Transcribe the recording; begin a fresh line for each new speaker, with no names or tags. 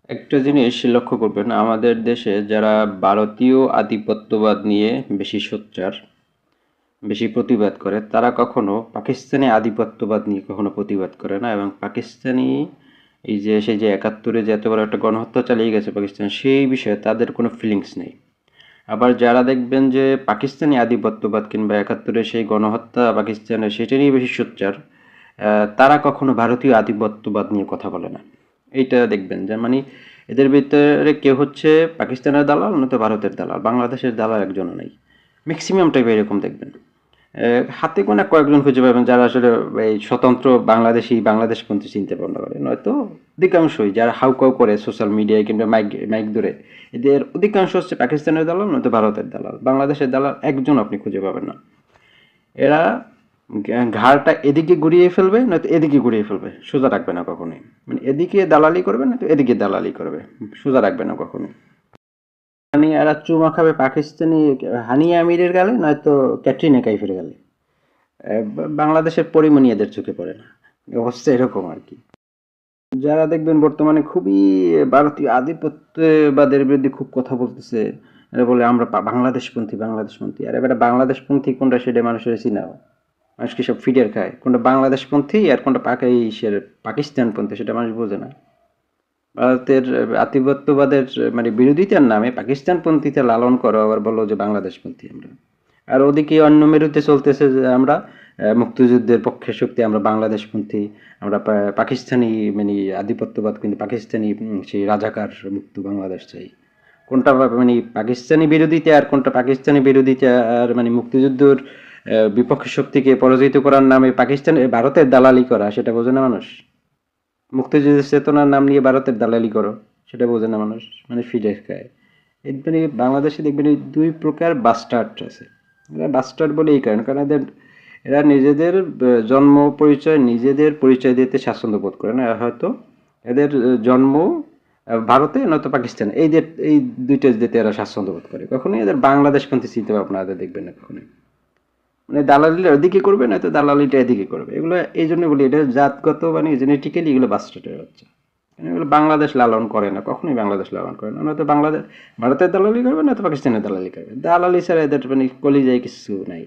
একটা জিনিস লক্ষ্য করবেন, আমাদের দেশে যারা ভারতীয় আধিপত্যবাদ নিয়ে বেশি সোচ্চার, বেশি প্রতিবাদ করে, তারা কখনো পাকিস্তানি আধিপত্যবাদ নিয়ে কখনো প্রতিবাদ করে না। এবং পাকিস্তানি এই যে সেই যে ৭১-এ যে এত বড় একটা গণহত্যা চালিয়ে গেছে পাকিস্তান, সেই বিষয়ে তাদের কোনো ফিলিংস নেই। আবার যারা দেখবেন যে পাকিস্তানি আধিপত্যবাদ কিংবা ৭১-এ সেই গণহত্যা পাকিস্তানের সেটা নিয়ে বেশি সোচ্চার, তারা কখনো ভারতীয় আধিপত্যবাদ নিয়ে কথা বলে না। এইটা দেখবেন যে মানে এদের ভিতরে কেউ হচ্ছে পাকিস্তানের দালাল, নয়তো ভারতের দালাল, বাংলাদেশের দালাল একজনও নাই। ম্যাক্সিমাম টাইপ এরকম দেখবেন। হাতে গোনা কয়েকজন খুঁজে পাবেন যারা আসলে এই স্বতন্ত্র বাংলাদেশি বাংলাদেশপন্থী চিন্তা ভাবনা করে, নয়তো অধিকাংশই যারা হাউকাউ করে সোশ্যাল মিডিয়ায় কিংবা মাইক মাইক ধরে, এদের অধিকাংশ হচ্ছে পাকিস্তানের দালাল নয়তো ভারতের দালাল, বাংলাদেশের দালাল একজন আপনি খুঁজে পাবেন না। এরা ঘাড়টা এদিকে ঘুরিয়ে ফেলবে নয়তো এদিকে ঘুরিয়ে ফেলবে, সোজা রাখবে না কখনোই। মানে এদিকে দালালি করবে নয়তো এদিকে দালালি করবে, সোজা রাখবে না কখনো। মানে এরা চুমা খাবে পাকিস্তানি হানিয়া আমিরের গালে নয়তো ক্যাটরিনা কাইফের গালে। বাংলাদেশের পরিমণি এদের চোখে পড়ে না। অবস্থা এরকম আর কি। যারা দেখবেন বর্তমানে খুবই ভারতীয় আধিপত্যবাদের বিরুদ্ধে খুব কথা বলতেছে, এরা বলে আমরা বাংলাদেশপন্থী বাংলাদেশপন্থী। আর এবারে বাংলাদেশপন্থী কোনটা সেটা মানুষের চিনাও, মানুষ কি সব ফিডার খায়? কোনটা বাংলাদেশপন্থী আর কোনটা পাকিস্তানপন্থী সেটা মানুষ বোঝে না। ভারতের আধিপত্যবাদের মানে বিরোধিতার নামে পাকিস্তানপন্থীতে লালন করো, আবার বলো যে বাংলাদেশপন্থী আমরা। আর ওদিকে অন্য মেরুতে চলতেছে যে আমরা মুক্তিযুদ্ধের পক্ষে শক্তি, আমরা বাংলাদেশপন্থী, আমরা পাকিস্তানি মানে আধিপত্যবাদ কিন্তু পাকিস্তানি সেই রাজাকার মুক্ত বাংলাদেশ চাই। কোনটা মানে পাকিস্তানি বিরোধিতা আর কোনটা পাকিস্তানি বিরোধিতা আর মানে মুক্তিযুদ্ধের বিপক্ষ শক্তিকে পরাজিত করার নামে ভারতের দালালি করা, সেটা বোঝে না মানুষ। মুক্তিযুদ্ধের চেতনার নাম নিয়ে ভারতের দালালি করো, সেটা বোঝে না মানুষ, মানে ফিরে খায়। মানে বাংলাদেশে দেখবেন এই দুই প্রকার বাস্টার্ড আছে। এরা বাস্টার্ড বলে এই কারণে, কারণ এরা নিজেদের জন্ম পরিচয় নিজেদের পরিচয় দিতে স্বাচ্ছন্দ্য বোধ করে না। এরা হয়তো এদের জন্ম ভারতে নয়তো পাকিস্তানে, এই দুইটা দিতে এরা স্বাচ্ছন্দ্য বোধ করে। কখনোই এদের বাংলাদেশপন্থী চিন্তা ভাবনা এদের দেখবেন না কখনোই। মানে দালালিটা ওদিকে করবে নয়তো দালালিটা এদিকে করবে। এগুলো এই জন্য বলি এটা জাতগত মানে জেনেটিক্যালি এগুলো বাস্টার্ডের বাচ্চা। এগুলো বাংলাদেশ লালন করে না, কখনোই বাংলাদেশ লালন করে না। নয়তো বাংলাদেশ ভারতের দালালি করবে নয়তো পাকিস্তানের দালালি করবে। দালালি ছাড়া এদের মানে কলিজায় কিছু নাই।